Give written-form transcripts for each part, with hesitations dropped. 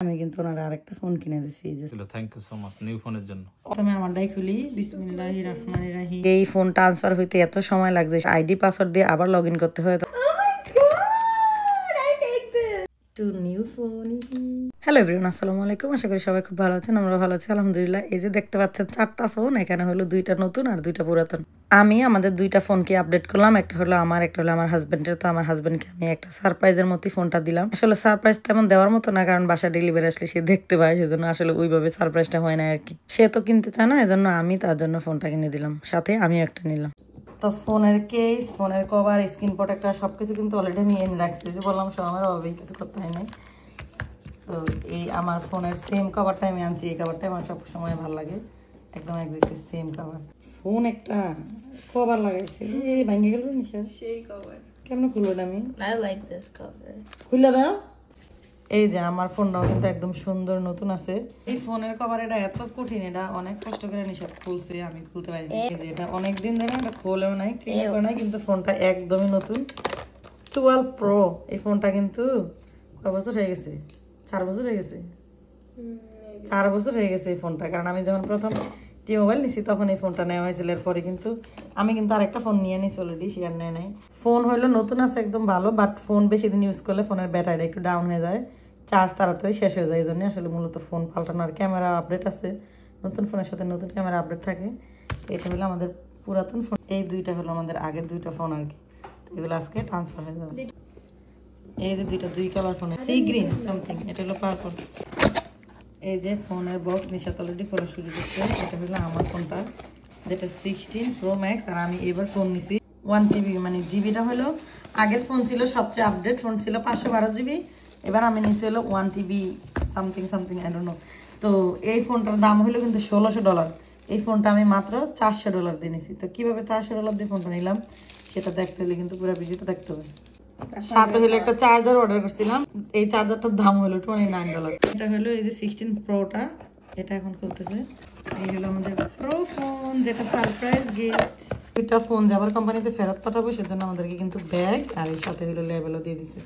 আমি কিন্তু ওনার আরেকটা ফোন কিনে দিছি। Thank you so much new ফোনের জন্য। প্রথমে আমারটাই খুলি, বিসমিল্লাহির রহমানির রহিম। এই ফোন ট্রান্সফার হইতে এত সময় লাগছে, আইডি পাসওয়ার্ড দিয়ে আবার লগইন করতে হয়। হ্যালো এভরিওয়ান, আসসালামু আলাইকুম। আশা করি সবাই খুব ভালো আছেন, আমরা ভালো আছি আলহামদুলিল্লাহ। এই যে দেখতে পাচ্ছেন 4টা ফোন, এখানে হলো 2টা নতুন আর 2টা পুরাতন। আমি আমাদের 2টা ফোনকে আপডেট করলাম, একটা হলো আমার, একটা হলো আমার হাজবেন্ডের। তো আমার হাজবেন্ডকে আমি একটা সারপ্রাইজের মতোই ফোনটা দিলাম। আসলে সারপ্রাইজ তেমন দেওয়ার মতো না, কারণ বাসা ডেলিভারি আসলে সে দেখতে পায়, সেজন্য আসলে ওইভাবে সারপ্রাইজটা হয় না আর কি। সে তো কিনতে চায় না, এজন্য আমি তার জন্য ফোনটা কিনে দিলাম, সাথে আমি একটা নিলাম। তো ফোনের কেস, ফোনের কভার, স্ক্রিন প্রোটেক্টর সবকিছু কিন্তু অলরেডি আমি এনে রাখছি। যে বললাম সব আমার অভাবেই, কিছু করতে হয় নাই। তো এই আমার ফোনের সেম কভারটা আমি আনছি। এই কভারটা আমার সব সময় ভালো লাগে, একদম একদম সেম কভার। ফোন একটা কভার লাগাইছে, এই ভাঙে গেল নিশা। সেই কভার কেমন খুলবো এটা আমি? I like this cover. খুলে দাও। এই যে আমার ফোনটাও কিন্তু একদম সুন্দর নতুন আছে। এই ফোনের কভার এটা এত কঠিন, এটা অনেক কষ্ট করে নিশা খুলছে, আমি খুলতে পারিনি। এই যে এটা অনেকদিন ধরে এটা খোলেও নাই, ক্লিন করে নাই, কিন্তু ফোনটা একদমই নতুন। 12 Pro। এই ফোনটা কিন্তু কয় বছর হয়ে গেছে? 4 বছর হয়ে গেছে। 4 বছর হয়ে গেছে এই ফোনটা, কারণ আমি যখন প্রথম মোবাইল নিছি তখন এই ফোনটা নেওয়া হয়েছিল। এরপরে কিন্তু আমি কিন্তু আরেকটা ফোন নিয়ে নিছি অলরেডি, শেয়ার নেয় নাই। ফোন হইলো নতুন আছে একদম ভালো, বাট ফোন বেশি দিন ইউজ করলে ফোনের ব্যাটারিটা একটু ডাউন হয়ে যায়, চার্জ তাড়াতাড়ি শেষ হয়ে যায়। এই জন্য আসলে মূলত ফোন পাল্টানো। আর ক্যামেরা আপডেট আছে, নতুন ফোনের সাথে নতুন ক্যামেরা আপডেট থাকে। এটা হলো আমাদের পুরাতন ফোন, এই 2টা হলো আমাদের আগের 2টা ফোন আর কি। এগুলো আজকে ট্রান্সফার হয়ে যাবে। এই যে 2 colour phone, sea green something, এটা হলো পার্পল। এই যে ফোনের বক্স নিশাত অলরেডি খোলা শুরু করছে। এটা হলো আমার ফোনটা, যেটা 16 Pro Max। আর আমি এবার ফোন নিছি 1 TB, মানে জিবিটা হলো আগের ফোন ছিল সবচেয়ে আপডেট ফোন ছিল 512 GB। এবার আমি নিছি হলো 1 TB something something, I don't know. তো এই ফোনটার দাম হলো কিন্তু $1600। এই ফোনটা আমি মাত্র $400 দিয়ে নিছি। তো কিভাবে $400 দিয়ে ফোনটা নিলাম সেটা দেখতে হলে কিন্তু পুরো ভিডিওটা দেখতে হবে। সাথে হলো একটা চার্জার অর্ডার করছিলাম, এই চার্জারটার দাম হলো $29। এটা হলো এই যে 16 Proটা, এটা এখন খুলতেছে। এই হলো আমাদের প্রো ফোন, যেটা সারপ্রাইজ গিফট। এটা ফোন যাবার কোম্পানিতে ফেরত পাঠাবো, সেজন্য আমাদেরকে কিন্তু ব্যাগ আর এর সাথে হলো লেবেলও দিয়ে দিছে,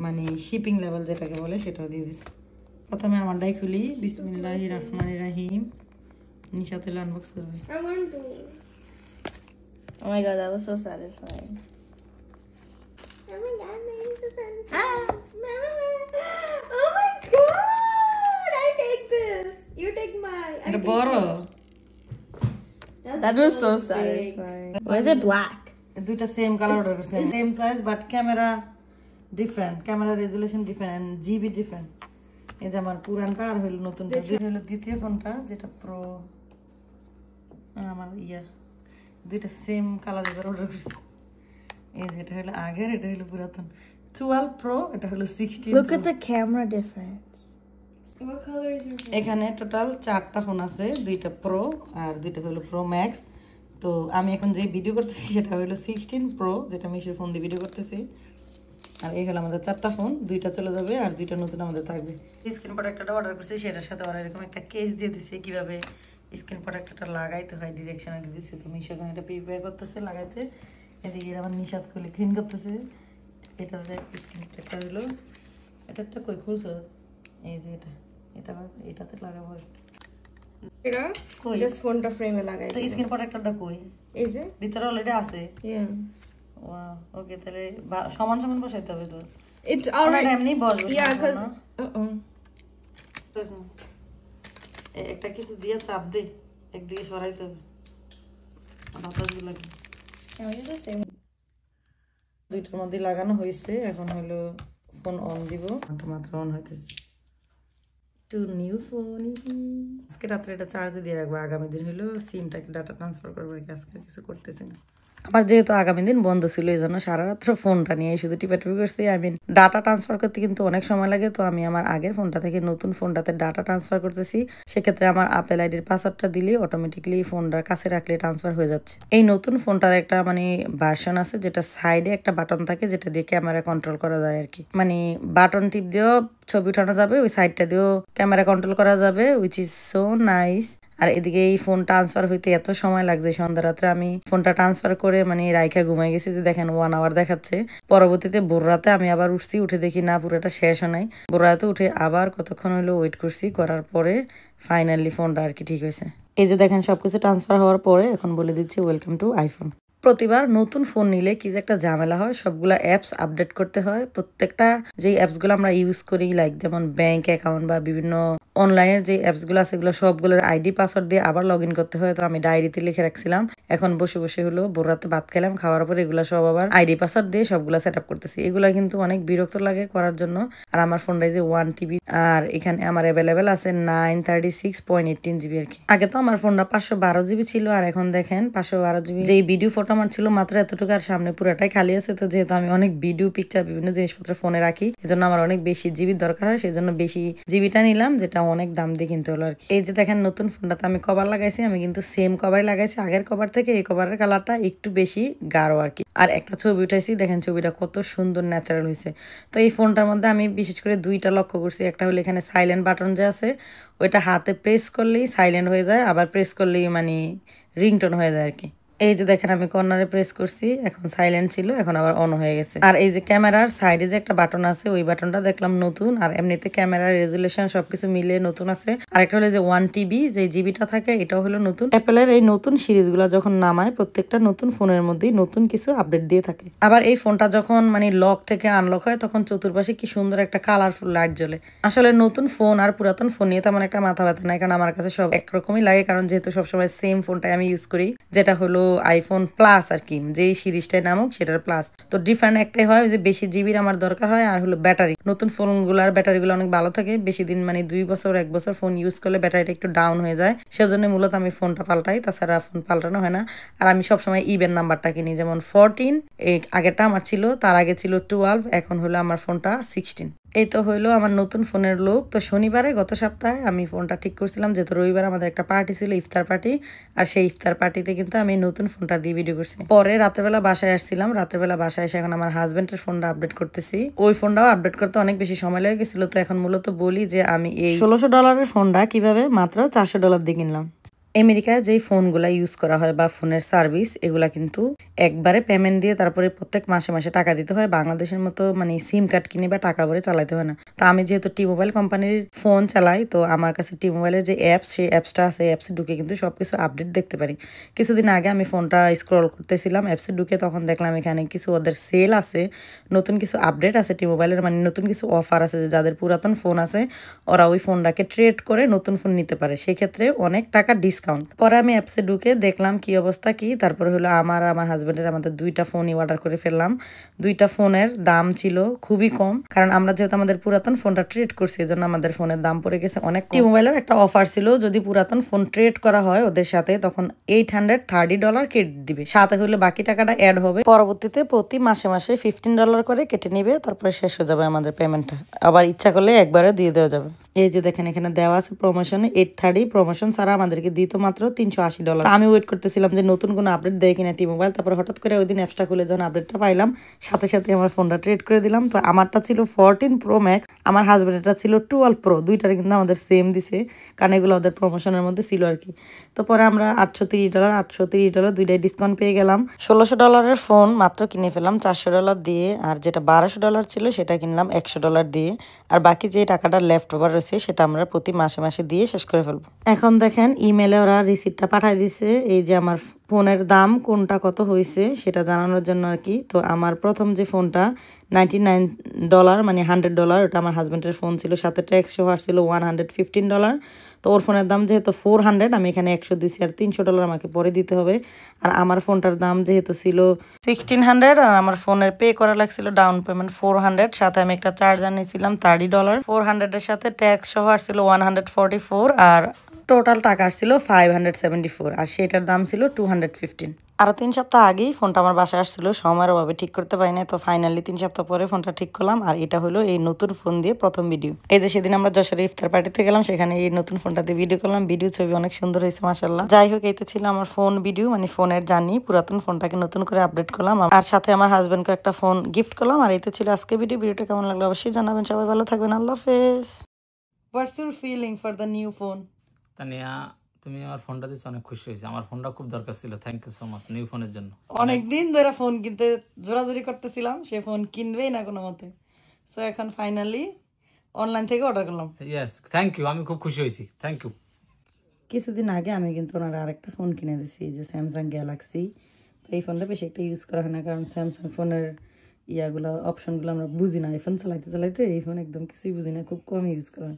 মানে শিপিং লেভেল যেটাকে বলে সেটাও দিয়ে দিছে। প্রথমে আমারটাই খুলি, বিসমিল্লাহির রহমানির রহিম। নিশাত হলো আনবক্স করবে। I want to. Oh my god, that was so satisfying. Oh my god, that is so satisfying. Oh my god, I take this. You take mine. এটা বড়, That was so satisfying. Why is it black? 2টা same colour order করছি, same size, but camera different, camera resolution different and GB different. এই যে আমার পুরানটা আর হলো নতুনটা। এটা হলো দ্বিতীয় ফোনটা, যেটা প্রো, আমার 2টা সেম কালার এবার অর্ডার করছি। এই যে এটা হলো আগের, এটা হলো পুরাতন 12 Pro, এটা হলো 16 Look at the camera difference. What color is your phone? এখানে টোটাল 4টা ফোন আছে, 2টা প্রো আর 2টা হলো প্রো ম্যাক্স। তো আমি এখন যে ভিডিও করতেছি সেটা হলো 16 Pro, যেটা মিশোর ফোন দিয়ে ভিডিও করতেছি। আর এই হলো আমাদের 4টা ফোন, 2টা চলে যাবে আর 2টা নতুন আমাদের থাকবে। স্ক্রিন প্রোটেক্টরটা অর্ডার করছি, সেটার সাথে ওরা এরকম একটা কেস দিয়ে দিচ্ছে, কিভাবে স্ক্রিন প্রোটেক্টরটা লাগাইতে হয় ডিরেকশনে দিয়ে দিচ্ছে। তো মিশো এটা প্রিপেয়ার করতেছে লাগাইতে, এদিকে আমার নিশাত খুলে ক্লিন করতেছে। এটা স্ক্রিন প্রোটেক্টর হলো, এটা একটা কই খুলছো? এই যে এটা এটাতে লাগাবো। এটা কই জাস্ট ফোনটা ফ্রেমে লাগাই। তো স্ক্রিন প্রোটেক্টরটা কই? এই যে ভিতরে অলরেডি আছে। yeah, ওয়াও, ওকে, তাহলে সমান সমান বসাইতে হবে তো। it's already এমনি বসবে, yeah, cuz একটা কিছু দিয়ে চাপ দে, একদিকে সরাইতে হবে, বাতাসগুলো লাগবে। it's the same. 2টার মধ্যে লাগানো হয়েছে, এখন হলো ফোন অন দিব। ফোনটা মাত্র অন হইতেছে। Two new phone. আজকে রাত্রে এটা চার্জে দিয়ে রাখবো, আগামী দিন হলো সিমটাকে ডাটা ট্রান্সফার করবো আর কি। আজকে কিছু করতেছি না, আমার যেহেতু আগামী দিন বন্ধ ছিল, এই জন্য সারা রাত্র ফোনটা নিয়ে শুধু টিপাটিপি করছি। ডাটা ট্রান্সফার করতে কিন্তু অনেক সময় লাগে। তো আমি আমার আগের ফোনটা থেকে নতুন ফোনটাতে ডাটা ট্রান্সফার করতেছি। সেক্ষেত্রে আমার আপেল আইডির পাসওয়ার্ডটা দিলে অটোমেটিকলি ফোনটার কাছে রাখলে ট্রান্সফার হয়ে যাচ্ছে। এই নতুন ফোনটার একটা মানে ভার্সন আছে, যেটা সাইডে একটা বাটন থাকে, যেটা দিয়ে ক্যামেরা কন্ট্রোল করা যায় আর কি। মানে বাটন টিপ দিয়েও ছবি উঠানো যাবে, ওই সাইডটা দিয়েও ক্যামেরা কন্ট্রোল করা যাবে, উইচ ইজ সো নাইস। আর এদিকে এই ফোন ট্রান্সফার হইতে এত সময় লাগছে, সন্ধ্যা রাত্রে আমি ফোনটা ট্রান্সফার করে মানে রাইখা ঘুমাই গেছি, যে দেখেন 1 আওয়ার দেখাচ্ছে। পরবর্তীতে ভোর রাতে আমি আবার উঠছি, উঠে দেখি না পুরোটা শেষ হয় নাই। ভোর রাতে উঠে আবার কতক্ষণ হলো ওয়েট করছি, করার পরে ফাইনালি ফোনটা আর কি ঠিক হয়েছে। এই যে দেখেন সবকিছু ট্রান্সফার হওয়ার পরে এখন বলে দিচ্ছি ওয়েলকাম টু আইফোন। প্রতিবার নতুন ফোন নিলে কি যে একটা ঝামেলা হয়, সবগুলা অ্যাপস আপডেট করতে হয়। প্রত্যেকটা যেই অ্যাপসগুলো আমরা ইউজ করি, লাইক যেমন ব্যাংক অ্যাকাউন্ট বা বিভিন্ন অনলাইনের যে অ্যাপসগুলো আছে, এগুলো সবগুলোর আইডি পাসওয়ার্ড দিয়ে আবার লগ ইন করতে হয়। তো আমি ডায়েরিতে লিখে রাখছিলাম, এখন বসে বসে হলো ভোর রাতে ভাত খেলাম, খাওয়ার পরে এগুলো সব আবার আইডি পাসওয়ার্ড দিয়ে সবগুলো সেট আপ করতেছি। এগুলো কিন্তু অনেক বিরক্ত লাগে করার জন্য। আর আমার ফোনটাই যে 1 TB, আর এখানে আমার অ্যাভেলেবেল আছে 936.18 GB আর কি। আগে তো আমার ফোনটা 512 GB ছিল, আর এখন দেখেন 512 GB। যেই ভিডিও ফটো আমার ছিল মাত্র এতটুকু, আর সামনে পুরোটাই খালি আছে। তো যেহেতু আমি অনেক ভিডিও পিকচার বিভিন্ন জিনিসপত্র ফোনে রাখি, এজন্য আমার অনেক বেশি জিবির দরকার হয়, সেই জন্য বেশি জিবিটা নিলাম, যেটা অনেক দাম দিয়ে কিনতে হলো আর কি। এই যে দেখেন নতুন ফোনটাতে আমি কভার লাগাইছি, আমি কিন্তু সেম কভার লাগাইছি আগের কভার থেকে। এই কভারের কালারটা একটু বেশি গাঢ় আর কি। আর একটা ছবি উঠাইছি, দেখেন ছবিটা কত সুন্দর ন্যাচারাল হয়েছে। তো এই ফোনটার মধ্যে আমি বিশেষ করে দুইটা লক্ষ্য করছি। একটা হলো এখানে সাইলেন্ট বাটন যে আছে, ওইটা হাতে প্রেস করলেই সাইলেন্ট হয়ে যায়, আবার প্রেস করলেই মানে রিংটোন হয়ে যায় আর কি। এই যে দেখেন আমি কর্নারে প্রেস করছি, এখন সাইলেন্ট ছিল, এখন আবার অন হয়ে গেছে। আর এই যে ক্যামেরার সাইডে যে একটা বাটন আছে, ওই বাটনটা দেখলাম নতুন। আর এমনিতে ক্যামেরার রেজুলেশন সবকিছু মিলে নতুন আছে। আর একটা হলো যে 1 TB যে জিবিটা থাকে, এটাও হলো নতুন। অ্যাপেলের এই নতুন সিরিজগুলো যখন নামায়, প্রত্যেকটা নতুন ফোনের মধ্যেই নতুন কিছু আপডেট দিয়ে থাকে। আবার এই ফোনটা যখন মানে লক থেকে আনলক হয়, তখন চতুর্পাশে কি সুন্দর একটা কালারফুল লাইট জ্বলে। আসলে নতুন ফোন আর পুরাতন ফোন নিয়ে তেমন একটা মাথা ব্যথা নাই, কারণ আমার কাছে সব একরকমই লাগে, কারণ যেহেতু সবসময় সেম ফোনটাই আমি ইউজ করি, যেটা হলো আইফোন প্লাস আর কি, যেই সিরিজটাই নামুক সেটার প্লাস। তো ডিফারেন্ট একটাই হয় যে বেশি জিবির আমার দরকার হয়, আর হলো ব্যাটারি। নতুন ফোনগুলোর ব্যাটারিগুলো অনেক ভালো থাকে, বেশি দিন মানে 2 বছর 1 বছর ফোন ইউজ করলে ব্যাটারিটা একটু ডাউন হয়ে যায়, সেজন্য মূলত আমি ফোনটা পাল্টাই, তাছাড়া ফোন পাল্টানো হয় না। আর আমি সবসময় ইভেন নাম্বারটা কিনি, যেমন 14 এই আগেরটা আমার ছিল, তার আগে ছিল 12, এখন হলো আমার ফোনটা 16। এই তো হইলো আমার নতুন ফোনের লুক। তো শনিবারে গত সপ্তাহে আমি ফোনটা ঠিক করছিলাম, যেহেতু রবিবার আমাদের একটা পার্টি ছিল, ইফতার পার্টি। আর সেই ইফতার পার্টিতে কিন্তু আমি নতুন ফোনটা দিয়ে ভিডিও করছি। পরে রাত্রেবেলা বাসায় আসছিলাম, রাত্রেবেলা বাসায় এসে এখন আমার হাজবেন্ডের ফোনটা আপডেট করতেছি। ওই ফোনটাও আপডেট করতে অনেক বেশি সময় লেগে গেছিল। তো এখন মূলত বলি যে আমি এই $1600 ফোনটা কিভাবে মাত্র $400 দিয়ে কিনলাম। আমেরিকায় যেই ফোনগুলা ইউজ করা হয় বা ফোনের সার্ভিস, এগুলা কিন্তু একবারে পেমেন্ট দিয়ে তারপরে প্রত্যেক মাসে মাসে টাকা দিতে হয়। বাংলাদেশের মতো মানে সিম কার্ড কিনে বা টাকা ভরে চালাতে হয় না। তো আমি যেহেতু টি মোবাইল কোম্পানির ফোন চালাই, তো আমার কাছে টি মোবাইলের যে অ্যাপস, সেই অ্যাপসটা আছে, অ্যাপসে ঢুকে কিন্তু সবকিছু আপডেট দেখতে পারি। কিছুদিন আগে আমি ফোনটা স্ক্রল করতেছিলাম অ্যাপসে ঢুকে, তখন দেখলাম এখানে কিছু ওদের সেল আছে, নতুন কিছু আপডেট আছে টি মোবাইলের, মানে নতুন কিছু অফার আছে, যে যাদের পুরাতন ফোন আছে ওরা ওই ফোনটাকে ট্রেড করে নতুন ফোন নিতে পারে, সেক্ষেত্রে অনেক টাকা ডিসকাউন্ট। পরে আমি অ্যাপসে ঢুকে দেখলাম কি অবস্থা কি। তারপরে হলো আমার হাজবেন্ডের আমাদের 2টা ফোনই অর্ডার করে ফেললাম। 2টা ফোনের দাম ছিল খুবই কম, কারণ আমরা যেহেতু আমাদের পুরাতন ফোনটা ট্রেড করছি, এজন্য আমাদের ফোনের দাম পড়ে গেছে অনেক। টি মোবাইলের একটা অফার ছিল, যদি পুরাতন ফোন ট্রেড করা হয় ওদের সাথে, তখন $830 ক্রেডিট দিবে, সাথে হলে বাকি টাকাটা অ্যাড হবে। পরবর্তীতে প্রতি মাসে মাসে $15 করে কেটে নিবে, তারপরে শেষ হয়ে যাবে আমাদের পেমেন্টটা। আবার ইচ্ছা করলে একবারে দিয়ে দেওয়া যাবে। এই যে দেখেন এখানে দেওয়া আছে প্রমোশনে 830, প্রমোশন ছাড়া আমাদেরকে দিত মাত্র $380। আমি ওয়েট করতেছিলাম যে নতুন কোনো আপডেট দেয় কিনা টি মোবাইল। তারপর হঠাৎ করে ওই দিন অ্যাপসটা খুলে যখন আপডেটটা পাইলাম, সাথে সাথে আমার ফোনটা ট্রেড করে দিলাম। তো আমারটা ছিল 14 Pro Max, আমার হাজবেন্ডেরটা ছিল 12 Pro, দুইটারে কিন্তু আমাদের সেম দিছে, কারণ এগুলো ওদের প্রমোশনের মধ্যে ছিল আর কি। তো পরে আমরা $830 দুইটাই ডিসকাউন্ট পেয়ে গেলাম। $1600 ফোন মাত্র কিনে ফেলাম $400 দিয়ে, আর যেটা $1200 ছিল সেটা কিনলাম $100 দিয়ে। আর বাকি যে টাকাটা লেফট ওভার রয়েছে সেটা আমরা প্রতি মাসে মাসে দিয়ে শেষ করে ফেলবো। এখন দেখেন ইমেলে ওরা রিসিপ্টটা পাঠিয়ে দিছে, এই যে আমার ফোনের দাম কোনটা কত হয়েছে সেটা জানানোর জন্য আর কি। তো আমার প্রথম যে ফোনটা $99 মানে $100, ওটা আমার হাজবেন্ডের ফোন ছিল, সাথে ট্যাক্স সহ ছিল $115। তো ওর ফোনের দাম যেহেতু 400, আমি এখানে 100 দিছি, আর $300 আমাকে পরে দিতে হবে। আর আমার ফোনটার দাম যেহেতু ছিল 1600, আর আমার ফোনের পে করা লাগছিল ডাউন পেমেন্ট 400, সাথে আমি একটা চার্জার নিয়েছিলাম $30। 400 এর সাথে ট্যাক্স সহ আসছিল 144, আর টোটাল টাকা আসছিল 574, আর সেটার দাম ছিল 215। আরো 3 সপ্তাহ আগেই ফোনটা আমার বাসায় আসছিল, সময়ের অভাবে ঠিক করতে পারি না। তো ফাইনালি 3 সপ্তাহ পরে ফোনটা ঠিক করলাম, আর এটা হলো এই নতুন ফোন দিয়ে প্রথম ভিডিও। এই যে সেদিন আমরা যশোরে ইফতার পার্টিতে গেলাম, সেখানে এই নতুন ফোনটা দিয়ে ভিডিও করলাম। ভিডিও ছবি অনেক সুন্দর হয়েছে মাশাআল্লাহ। যাই হোক, এই তো ছিল আমার ফোন ভিডিও, মানে ফোনের জার্নি। পুরাতন ফোনটাকে নতুন করে আপডেট করলাম, আর সাথে আমার হাজবেন্ডকে একটা ফোন গিফট করলাম। আর এই তো ছিল আজকে ভিডিওটা কেমন লাগলো অবশ্যই জানাবেন। সবাই ভালো থাকবেন, আল্লাহ হাফেজ। What's your feeling for the new phone? Tania, তুমি আমার ফোনটা দিছো, অনেক খুশি হয়েছি। আমার ফোনটা খুব দরকার ছিল। Thank you so much new ফোনের জন্য। অনেকদিন ধরে ফোন কিনতে জোরাজোরি করতেছিলাম, সে ফোন কিনবেই না কোনো মতে। সো এখন ফাইনালি অনলাইন থেকে অর্ডার করলাম। ইয়েস, থ্যাংক ইউ, আমি খুব খুশি হয়েছি। Thank you. কিছুদিন আগে আমি কিন্তু ওনার আরেকটা ফোন কিনে দিছি, যে স্যামসাং গ্যালাক্সি। তো এই ফোনটা বেশি একটা ইউজ করা হয় না, কারণ স্যামসাং ফোনের অপশনগুলো আমরা বুঝি না। আইফোন চালাইতে চালাইতে এই ফোন একদম কিছুই বুঝি না, খুব কম ইউজ করা হয়।